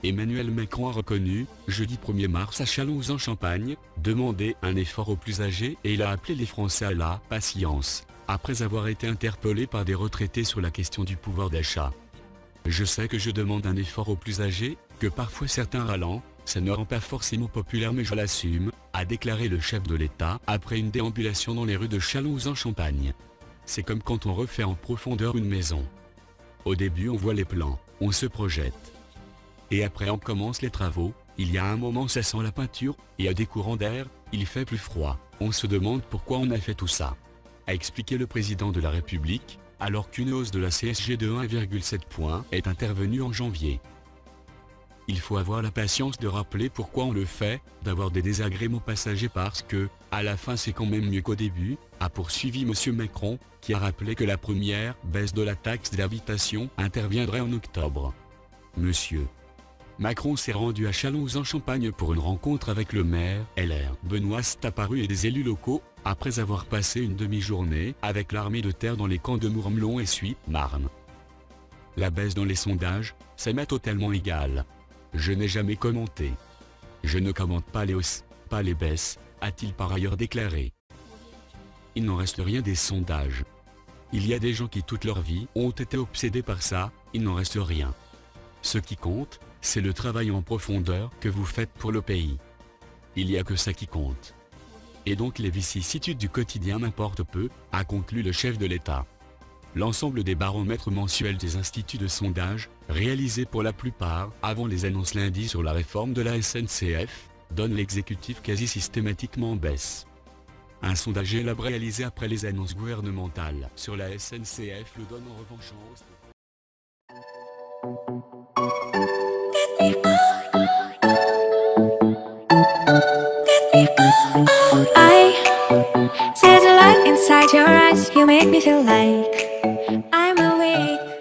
Emmanuel Macron a reconnu, jeudi 1er mars à Châlons-en-Champagne, demander un effort aux plus âgés et il a appelé les Français à la patience, après avoir été interpellé par des retraités sur la question du pouvoir d'achat. Je sais que je demande un effort aux plus âgés, que parfois certains râlent, ça ne rend pas forcément populaire mais je l'assume, a déclaré le chef de l'État après une déambulation dans les rues de Châlons-en-Champagne. C'est comme quand on refait en profondeur une maison. Au début on voit les plans, on se projette. Et après on commence les travaux, il y a un moment ça sent la peinture, il y a des courants d'air, il fait plus froid, on se demande pourquoi on a fait tout ça. A expliqué le président de la République, alors qu'une hausse de la CSG de 1,7 point est intervenue en janvier. Il faut avoir la patience de rappeler pourquoi on le fait, d'avoir des désagréments passagers parce que, à la fin c'est quand même mieux qu'au début, a poursuivi M. Macron, qui a rappelé que la première baisse de la taxe d'habitation interviendrait en octobre. Monsieur Macron s'est rendu à Châlons-en-Champagne pour une rencontre avec le maire LR Benoît Staparu et des élus locaux, après avoir passé une demi-journée avec l'armée de terre dans les camps de Mourmelon et Suy-Marne. La baisse dans les sondages, ça m'est totalement égal. Je n'ai jamais commenté. Je ne commente pas les hausses, pas les baisses, a-t-il par ailleurs déclaré. Il n'en reste rien des sondages. Il y a des gens qui toute leur vie ont été obsédés par ça, il n'en reste rien. Ce qui compte, c'est le travail en profondeur que vous faites pour le pays. Il n'y a que ça qui compte. Et donc les vicissitudes du quotidien m'importent peu, a conclu le chef de l'État. L'ensemble des baromètres mensuels des instituts de sondage, réalisés pour la plupart avant les annonces lundi sur la réforme de la SNCF, donnent l'exécutif quasi systématiquement en baisse. Un sondage élaboré réalisé après les annonces gouvernementales sur la SNCF le donne en revanche en hausse. I see the light inside your eyes. You make me feel like I'm awake.